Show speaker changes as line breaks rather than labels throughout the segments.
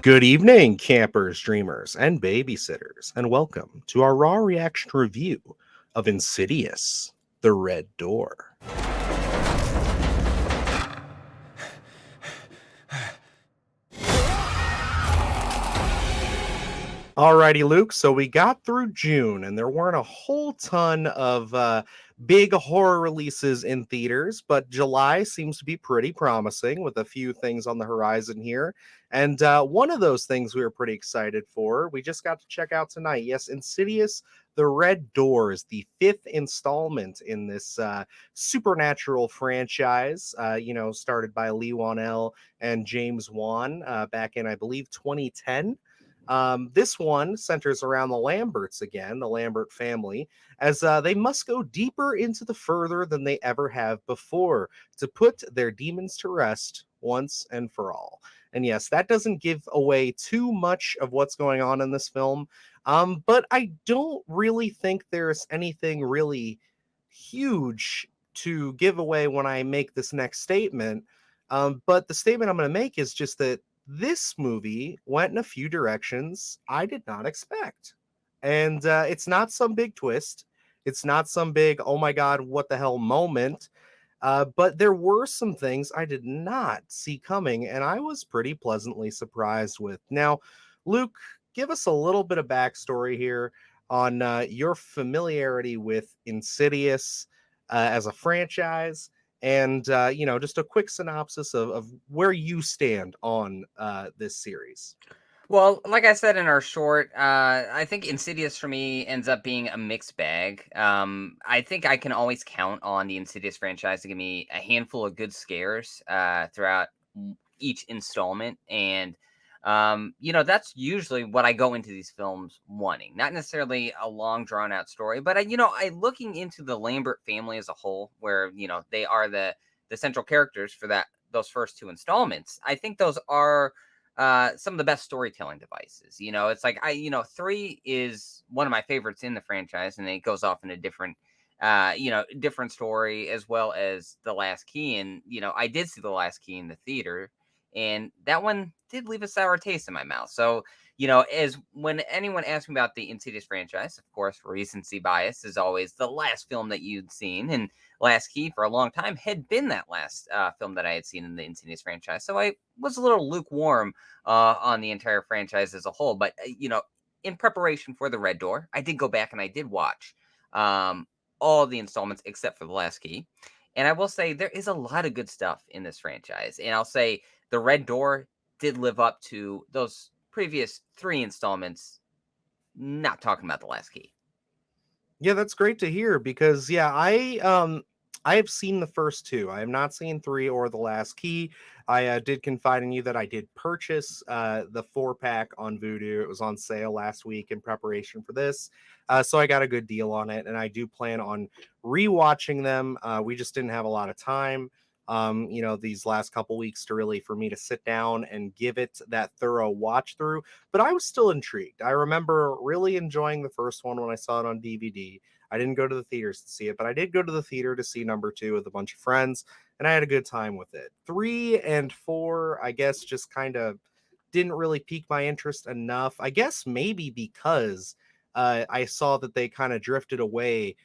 Good evening, campers, dreamers, and babysitters, and welcome to our raw reaction review of Insidious, The Red Door. Alrighty, Luke. So we got through June, and there weren't a whole ton of big horror releases in theaters, but July seems to be pretty promising with a few things on the horizon here. And one of those things we were pretty excited for, we just got to check out tonight. Yes, Insidious, The Red Door is the fifth installment in this supernatural franchise, started by Lee Wanell and James Wan back in, I believe, 2010. This one centers around the Lamberts again, the Lambert family, as they must go deeper into the further than they ever have before to put their demons to rest once and for all. And yes, that doesn't give away too much of what's going on in this film, but I don't really think there's anything really huge to give away when I make this next statement. But the statement I'm going to make is just that this movie went in a few directions I did not expect. And it's not some big twist. It's not some big, oh my God, what the hell moment. But there were some things I did not see coming, and I was pretty pleasantly surprised with. Now, Luke, give us a little bit of backstory here on your familiarity with Insidious as a franchise, and just a quick synopsis of where you stand on this series.
Well, like I said in our short, I think Insidious for me ends up being a mixed bag. I think I can always count on the Insidious franchise to give me a handful of good scares throughout each installment, and that's usually what I go into these films wanting. Not necessarily a long, drawn out story, but I looking into the Lambert family as a whole, where they are the central characters for those first two installments. I think those are some of the best storytelling devices. It's like three is one of my favorites in the franchise, and it goes off in a different story, as well as The Last Key. And I did see The Last Key in the theater, and that one did leave a sour taste in my mouth. So as when anyone asks me about the Insidious franchise, of course, recency bias is always the last film that you'd seen, and Last Key for a long time had been that last film that I had seen in the Insidious franchise. So I was a little lukewarm on the entire franchise as a whole. But in preparation for The Red Door, I did go back and I did watch all the installments except for The Last Key. And I will say there is a lot of good stuff in this franchise. And I'll say The Red Door did live up to those previous three installments, not talking about The Last Key.
Yeah, that's great to hear because I have seen the first two. I have not seen three or The Last Key. I did confide in you that I did purchase the 4-pack on Vudu. It was on sale last week in preparation for this. So I got a good deal on it, and I do plan on rewatching them. We just didn't have a lot of time, these last couple weeks to really for me to sit down and give it that thorough watch through. But I was still intrigued. I remember really enjoying the first one when I saw it on DVD. I didn't go to the theaters to see it, but I did go to the theater to see number two with a bunch of friends, and I had a good time with it. 3 and 4, I guess, just kind of didn't really pique my interest enough. I guess maybe because I saw that they kind of drifted away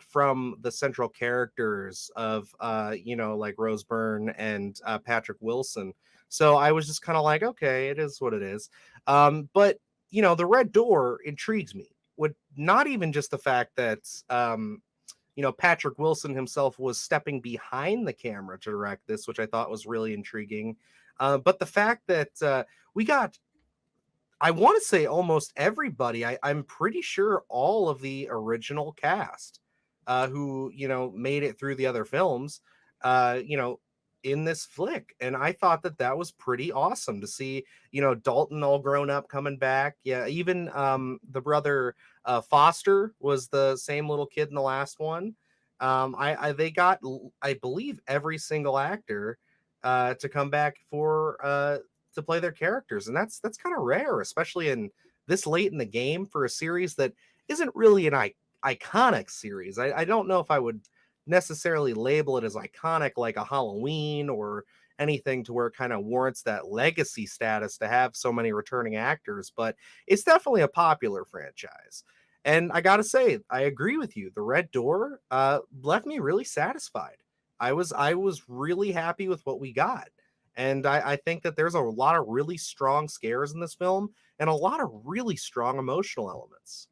from the central characters of, like Rose Byrne and Patrick Wilson. So I was just kind of like, okay, it is what it is. But, the Red Door intrigues me. Would not even just the fact that Patrick Wilson himself was stepping behind the camera to direct this, which I thought was really intriguing. But the fact that we got, I want to say almost everybody, I'm pretty sure all of the original cast who, made it through the other films, in this flick. And I thought that that was pretty awesome to see, Dalton all grown up coming back. Yeah, even the brother Foster was the same little kid in the last one. They got, I believe, every single actor to come back for to play their characters, and that's kind of rare, especially in this late in the game for a series that isn't really an iconic series. I don't know if I would necessarily label it as iconic like a Halloween or anything to where it kind of warrants that legacy status to have so many returning actors, but it's definitely a popular franchise. And I gotta say, I agree with you. The Red Door left me really satisfied. I was really happy with what we got. And I think that there's a lot of really strong scares in this film and a lot of really strong emotional elements.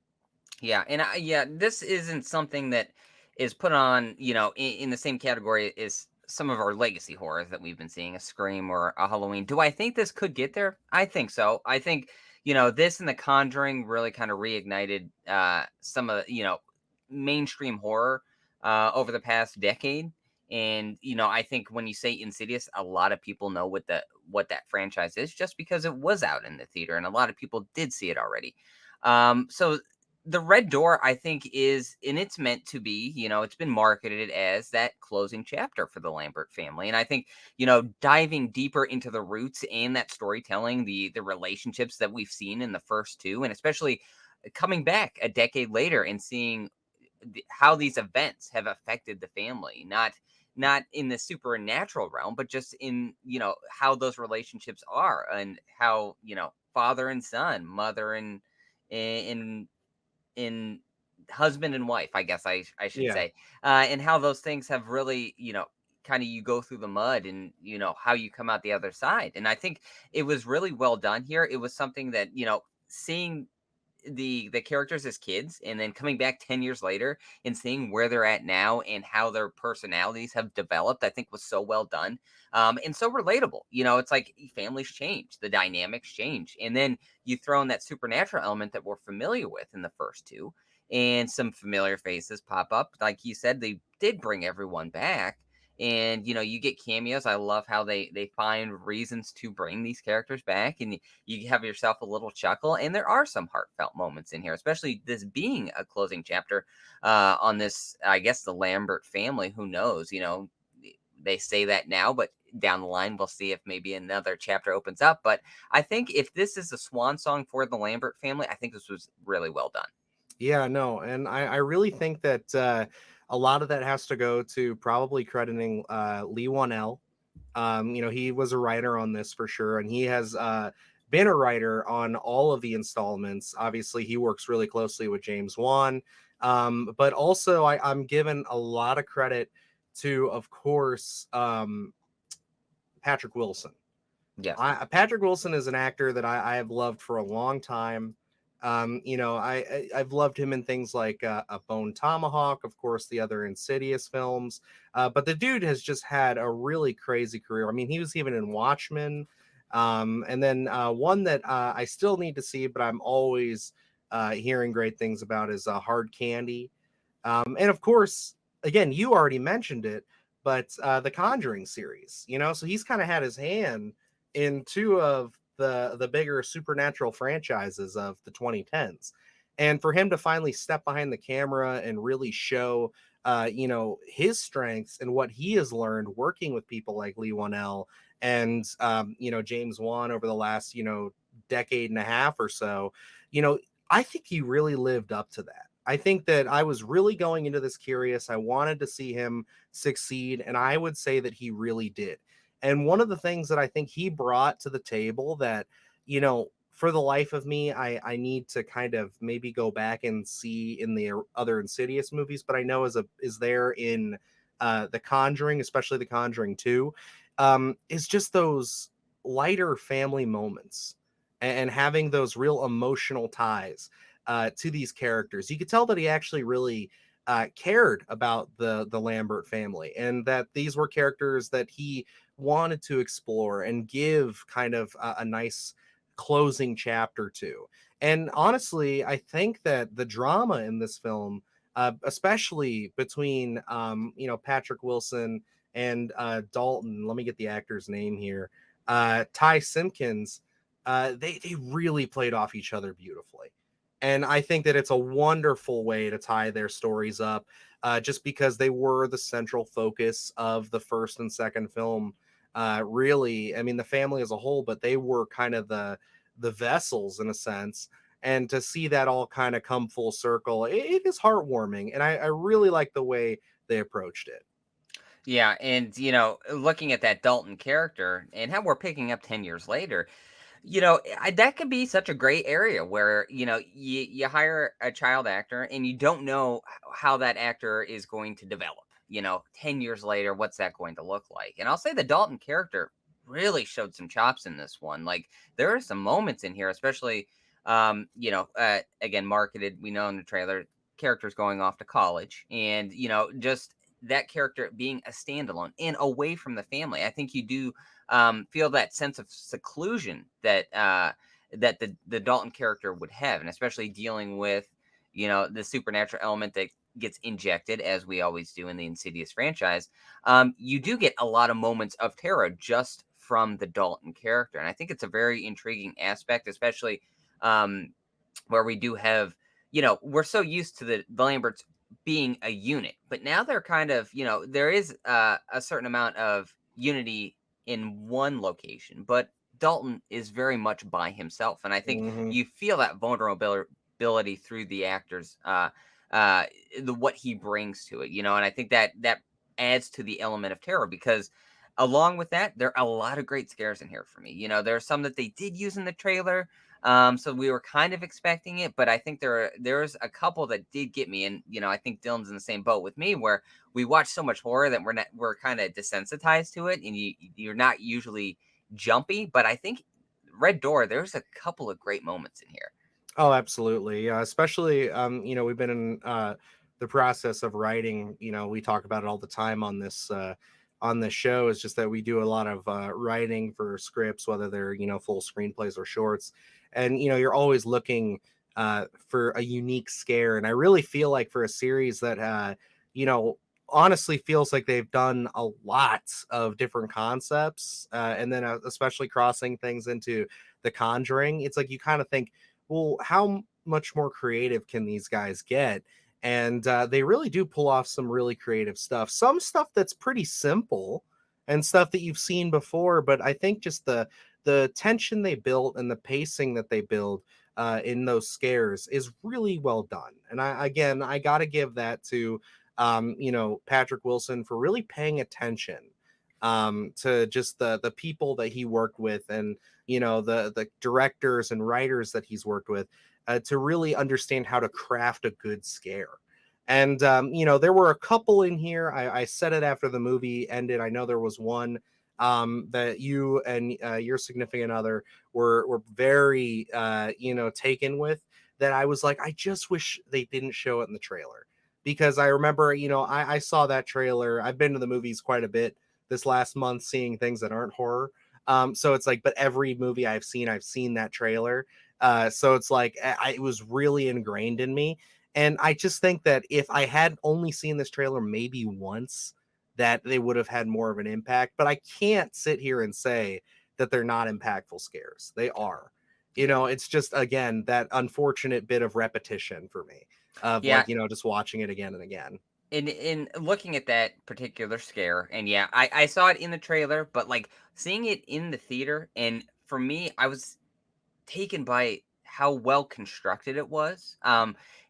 Yeah, and yeah, this isn't something that is put on, in the same category as some of our legacy horrors that we've been seeing, a Scream or a Halloween. Do I think this could get there? I think so. I think, this and The Conjuring really kind of reignited some of, mainstream horror over the past decade. And, I think when you say Insidious, a lot of people know what that franchise is just because it was out in the theater and a lot of people did see it already. So the Red Door, I think, is, and it's meant to be, it's been marketed as that closing chapter for the Lambert family. And I think, diving deeper into the roots and that storytelling, the relationships that we've seen in the first two, and especially coming back a decade later and seeing how these events have affected the family, not in the supernatural realm, but just in, how those relationships are, and how, father and son, mother and in husband and wife, I guess I should
Yeah.
say, and how those things have really, kind of, you go through the mud and how you come out the other side. And I think it was really well done here. It was something that, seeing the characters as kids and then coming back 10 years later and seeing where they're at now and how their personalities have developed, I think was so well done, and so relatable. It's like families change, the dynamics change, and then you throw in that supernatural element that we're familiar with in the first two, and some familiar faces pop up. Like you said, they did bring everyone back. And you get cameos. I love how they find reasons to bring these characters back, and you have yourself a little chuckle. And there are some heartfelt moments in here, especially this being a closing chapter on this, I guess, the Lambert family. Who knows? They say that now, but down the line, we'll see if maybe another chapter opens up. But I think if this is a swan song for the Lambert family, I think this was really well done.
Yeah, no, and I really think that a lot of that has to go to probably crediting Lee Wanell. He was a writer on this for sure, and he has been a writer on all of the installments. Obviously, he works really closely with James Wan, but also I'm given a lot of credit to, of course, Patrick Wilson.
Yes.
Patrick Wilson is an actor that I have loved for a long time. I've loved him in things like a Bone Tomahawk, of course, the other Insidious films. But the dude has just had a really crazy career. I mean, he was even in Watchmen, and then one that I still need to see, but I'm always hearing great things about is Hard Candy. And of course, again, you already mentioned it, but the Conjuring series, so he's kind of had his hand in two of the bigger supernatural franchises of the 2010s. And for him to finally step behind the camera and really show his strengths and what he has learned working with people like Lee Wanell and James Wan over the last decade and a half or so, you know, I think he really lived up to that. I think that I was really going into this curious. I wanted to see him succeed, and I would say that he really did. And one of the things that I think he brought to the table that, for the life of me, I need to kind of maybe go back and see in the other Insidious movies, but I know is there in The Conjuring, especially The Conjuring 2, is just those lighter family moments and having those real emotional ties to these characters. You could tell that he actually really cared about the Lambert family, and that these were characters that he wanted to explore and give kind of a nice closing chapter to. And honestly, I think that the drama in this film, especially between Patrick Wilson and Dalton, let me get the actor's name here, Ty Simpkins, they really played off each other beautifully. And I think that it's a wonderful way to tie their stories up, just because they were the central focus of the first and second film. Really, I mean, the family as a whole, but they were kind of the vessels in a sense. And to see that all kind of come full circle, it is heartwarming, and I really like the way they approached it.
Yeah, and looking at that Dalton character and how we're picking up 10 years later, that could be such a gray area where, you hire a child actor and you don't know how that actor is going to develop. 10 years later, what's that going to look like? And I'll say the Dalton character really showed some chops in this one. Like, there are some moments in here, especially, again, marketed, we know in the trailer, characters going off to college and, just that character being a standalone and away from the family. I think you do feel that sense of seclusion that the Dalton character would have, and especially dealing with the supernatural element that gets injected, as we always do in the Insidious franchise. You do get a lot of moments of terror just from the Dalton character, and I think it's a very intriguing aspect, especially um, where we do have, we're so used to the Lamberts being a unit, but now they're kind of, there is a certain amount of unity in one location, but Dalton is very much by himself, and I think
Hmm.
you feel that vulnerability through the actors, uh, the what he brings to it, and I think that adds to the element of terror because. Along with that, there are a lot of great scares in here for me. There are some that they did use in the trailer, so we were kind of expecting it, but I think there's a couple that did get me, and I think Dylan's in the same boat with me, where we watch so much horror that we're kind of desensitized to it, and you're not usually jumpy. But I think Red Door, there's a couple of great moments in here.
Oh, absolutely. Yeah, especially we've been in the process of writing, we talk about it all the time on this show. Is just that we do a lot of writing for scripts, whether they're, full screenplays or shorts. And you're always looking for a unique scare. And I really feel like for a series that you know, honestly feels like they've done a lot of different concepts, and then especially crossing things into The Conjuring, it's like you kind of think, well, how much more creative can these guys get? And they really do pull off some really creative stuff. Some stuff that's pretty simple and stuff that you've seen before, but I think just the tension they built and the pacing that they build in those scares is really well done. And I got to give that to Patrick Wilson for really paying attention to just the people that he worked with, and the directors and writers that he's worked with, to really understand how to craft a good scare. And there were a couple in here. I said it after the movie ended. I know there was one that you and your significant other were very taken with, that I was like, I just wish they didn't show it in the trailer, because I remember, I saw that trailer. I've been to the movies quite a bit this last month, seeing things that aren't horror. So it's like, but every movie I've seen that trailer. So it's like it was really ingrained in me. And I just think that if I had only seen this trailer maybe once, that they would have had more of an impact. But I can't sit here and say that they're not impactful scares. They are.
Yeah.
It's just, again, that unfortunate bit of repetition for me of,
Yeah,
like, just watching it again and again.
in looking at that particular scare, and yeah, I saw it in the trailer, but like seeing it in the theater, and for me, I was taken by how well constructed it was.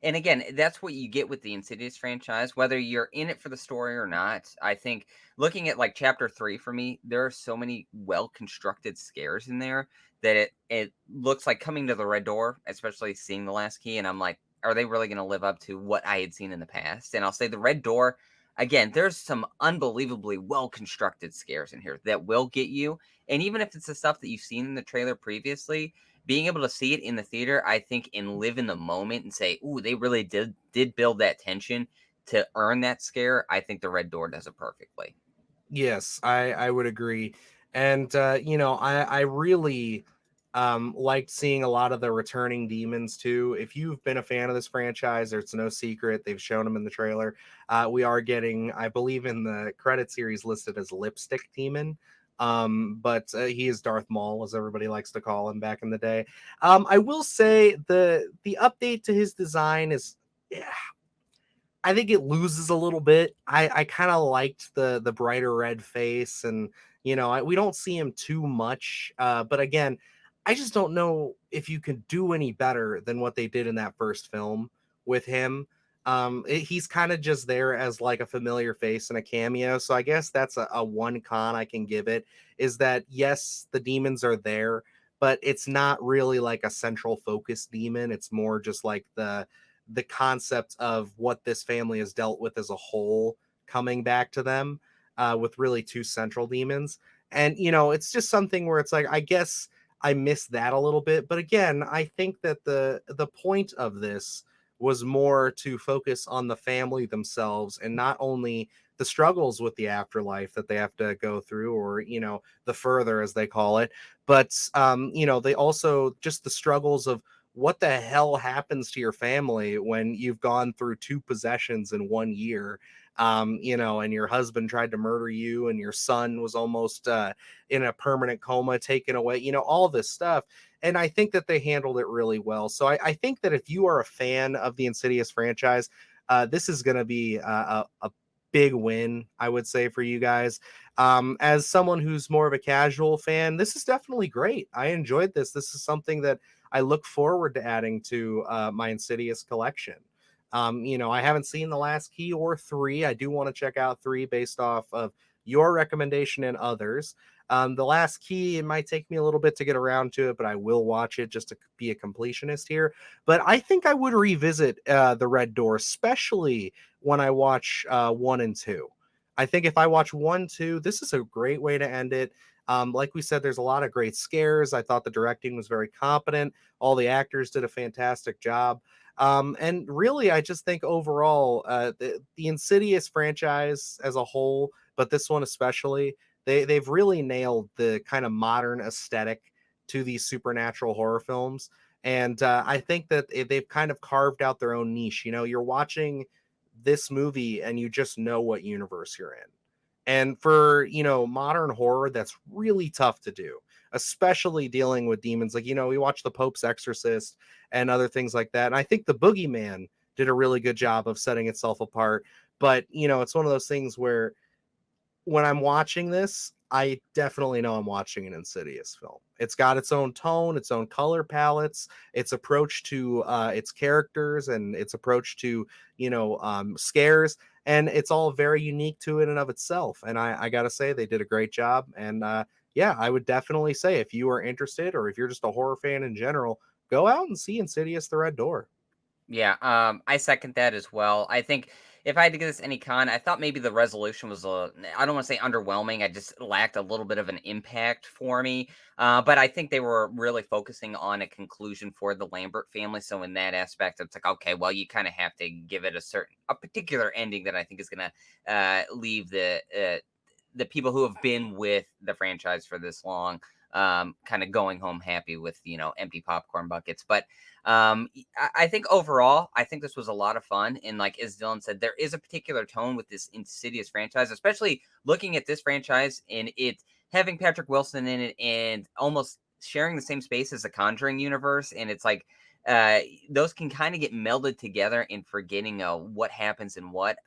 And again, that's what you get with the Insidious franchise, whether you're in it for the story or not. I think looking at like chapter 3 for me, there are so many well constructed scares in there that it looks like coming to the Red Door, especially seeing the last key, and I'm like, are they really going to live up to what I had seen in the past? And I'll say the Red Door, again, there's some unbelievably well constructed scares in here that will get you. And even if it's the stuff that you've seen in the trailer previously, being able to see it in the theater, I think, and live in the moment and say, "Ooh, they really did build that tension to earn that scare." I think the Red Door does it perfectly.
Yes, I would agree. And I really liked seeing a lot of the returning demons too. If you've been a fan of this franchise, it's no secret they've shown them in the trailer. We are getting, I believe, in the credit series listed as Lipstick Demon. But he is Darth Maul, as everybody likes to call him back in the day. I will say the update to his design is, yeah, I think it loses a little bit. I kind of liked the brighter red face, and we don't see him too much. But again, I just don't know if you can do any better than what they did in that first film with him. He's kind of just there as like a familiar face and a cameo. So I guess that's a one con I can give it, is that yes, the demons are there, but it's not really like a central focus demon. It's more just like the concept of what this family has dealt with as a whole coming back to them, with really two central demons. And it's just something where it's like, I guess I miss that a little bit. But again, I think that the point of this was more to focus on the family themselves, and not only the struggles with the afterlife that they have to go through, or the further, as they call it, but they also just the struggles of what the hell happens to your family when you've gone through two possessions in 1 year, and your husband tried to murder you, and your son was almost in a permanent coma, taken away, all this stuff. And I think that they handled it really well. So I think that if you are a fan of the Insidious franchise, this is going to be a big win, I would say, for you guys. As someone who's more of a casual fan, this is definitely great. I enjoyed this. This is something that I look forward to adding to my Insidious collection. I haven't seen the last key or three. I do want to check out three based off of your recommendation and others. The last key, it might take me a little bit to get around to it, but I will watch it just to be a completionist here. But I think I would revisit the Red Door, especially when I watch one and two. I think if I watch one, two, this is a great way to end it. Like we said, there's a lot of great scares. I thought the directing was very competent. All the actors did a fantastic job. And really, I just think overall, the Insidious franchise as a whole, but this one especially, they've really nailed the kind of modern aesthetic to these supernatural horror films. And I think that they've kind of carved out their own niche. You're watching this movie and you just know what universe you're in. And for, modern horror, that's really tough to do, especially dealing with demons. Like, we watch The Pope's Exorcist and other things like that. And I think The Boogeyman did a really good job of setting itself apart. But, it's one of those things where when I'm watching this, I definitely know I'm watching an Insidious film. It's got its own tone, its own color palettes, its approach to its characters, and its approach to scares, and it's all very unique to it in of itself. And I gotta say, they did a great job. And yeah, I would definitely say if you are interested, or if you're just a horror fan in general, go out and see Insidious: The Red Door.
Yeah, I second that as well. I think if I had to give this any con, I thought maybe the resolution was I don't want to say underwhelming. I just lacked a little bit of an impact for me. But I think they were really focusing on a conclusion for the Lambert family. So in that aspect, it's like, okay, well, you kind of have to give it a particular ending that I think is going to leave the people who have been with the franchise for this long kind of going home happy with empty popcorn buckets. But I think overall, I think this was a lot of fun. And like as Dylan said, there is a particular tone with this Insidious franchise, especially looking at this franchise and it having Patrick Wilson in it and almost sharing the same space as the Conjuring universe. And it's like uh, those can kind of get melded together in forgetting what happens and what.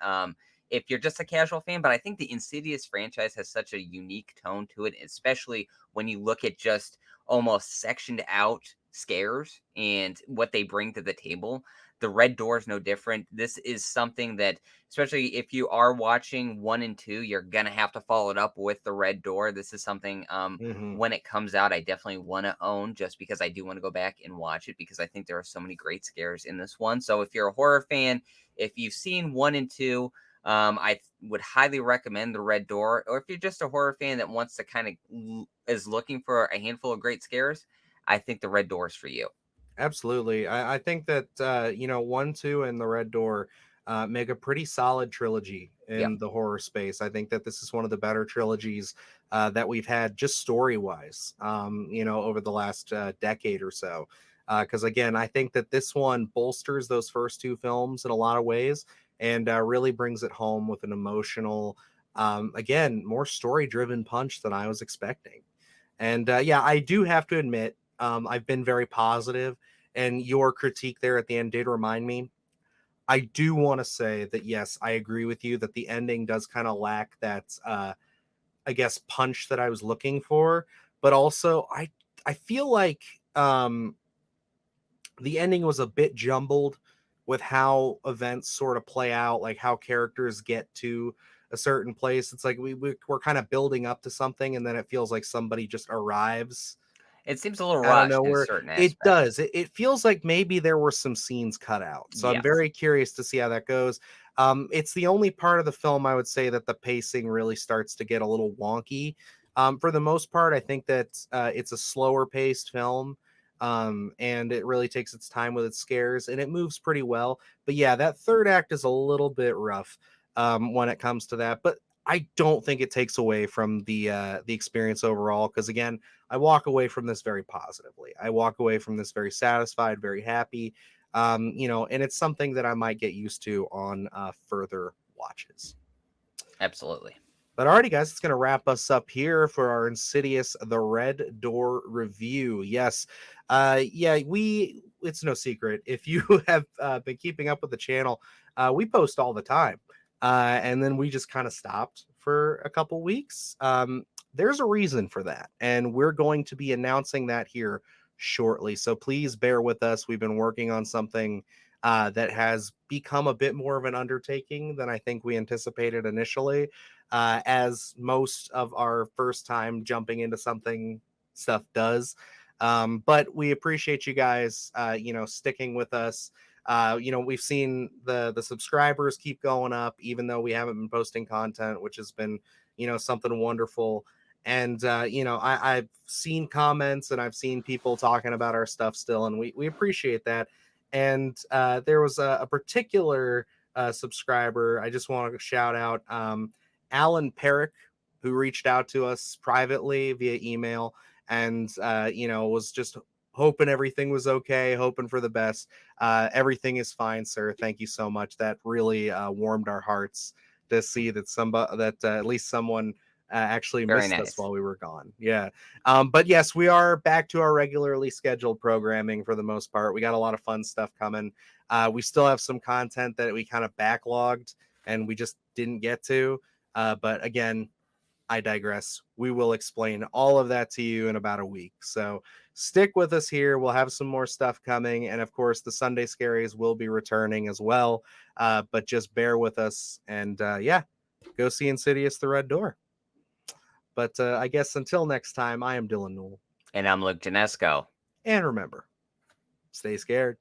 If you're just a casual fan, but I think the Insidious franchise has such a unique tone to it, especially when you look at just almost sectioned out scares and what they bring to the table. The Red Door is no different. This is something that, especially if you are watching one and two, you're gonna have to follow it up with the Red Door. This is something
Hmm.
when it comes out, I definitely want to own just because I do want to go back and watch it because I think there are so many great scares in this one. So if you're a horror fan, if you've seen one and two, would highly recommend the Red Door. Or if you're just a horror fan that wants to kind of is looking for a handful of great scares, I think the Red Door is for you.
Absolutely. I think that one, two, and the Red Door make a pretty solid trilogy
Yep.
in the horror space. I think that this is one of the better trilogies that we've had, just story wise, over the last decade or so. Because again, I think that this one bolsters those first two films in a lot of ways, and really brings it home with an emotional, again, more story driven punch than I was expecting. And yeah, I do have to admit, I've been very positive, and your critique there at the end did remind me. I do want to say that yes, I agree with you that the ending does kind of lack that, I guess, punch that I was looking for. But also, I feel like the ending was a bit jumbled, with how events sort of play out, like how characters get to a certain place. It's like we're kind of building up to something, and then it feels like somebody just arrives
It seems a little
out of
rushed in
nowhere.
certain
It
aspects.
does. It feels like maybe there were some scenes cut out. So I'm
Yes.
very curious to see how that goes. It's the only part of the film I would say that the pacing really starts to get a little wonky. For the most part, I think that it's a slower paced film. And it really takes its time with its scares and it moves pretty well. But yeah, that third act is a little bit rough when it comes to that. But I don't think it takes away from the experience overall. Because again, I walk away from this very positively. I walk away from this very satisfied, very happy. And it's something that I might get used to on further watches.
Absolutely.
But alrighty, guys, it's going to wrap us up here for our Insidious The Red Door review. Yes, yeah, it's no secret. If you have been keeping up with the channel, we post all the time. And then we just kind of stopped for a couple weeks. There's a reason for that. And we're going to be announcing that here shortly. So please bear with us. We've been working on something that has become a bit more of an undertaking than I think we anticipated initially, as most of our first time jumping into something stuff does. But we appreciate you guys, sticking with us. We've seen the subscribers keep going up, even though we haven't been posting content, which has been, something wonderful. And I've seen comments and I've seen people talking about our stuff still, and we appreciate that. And there was a particular subscriber I just want to shout out. Alan Perrick, who reached out to us privately via email and, was just hoping everything was okay, hoping for the best. Everything is fine, sir. Thank you so much. That really warmed our hearts to see that at least someone actually
Very
missed us
nice.
while we were gone. Yeah. But yes, we are back to our regularly scheduled programming for the most part. We got a lot of fun stuff coming. We still have some content that we kind of backlogged and we just didn't get to. But again, I digress. We will explain all of that to you in about a week. So stick with us here. We'll have some more stuff coming. And of course, the Sunday Scaries will be returning as well. But just bear with us. And yeah, go see Insidious The Red Door. But I guess until next time, I am Dylan Newell.
And I'm Luke Janesco.
And remember, stay scared.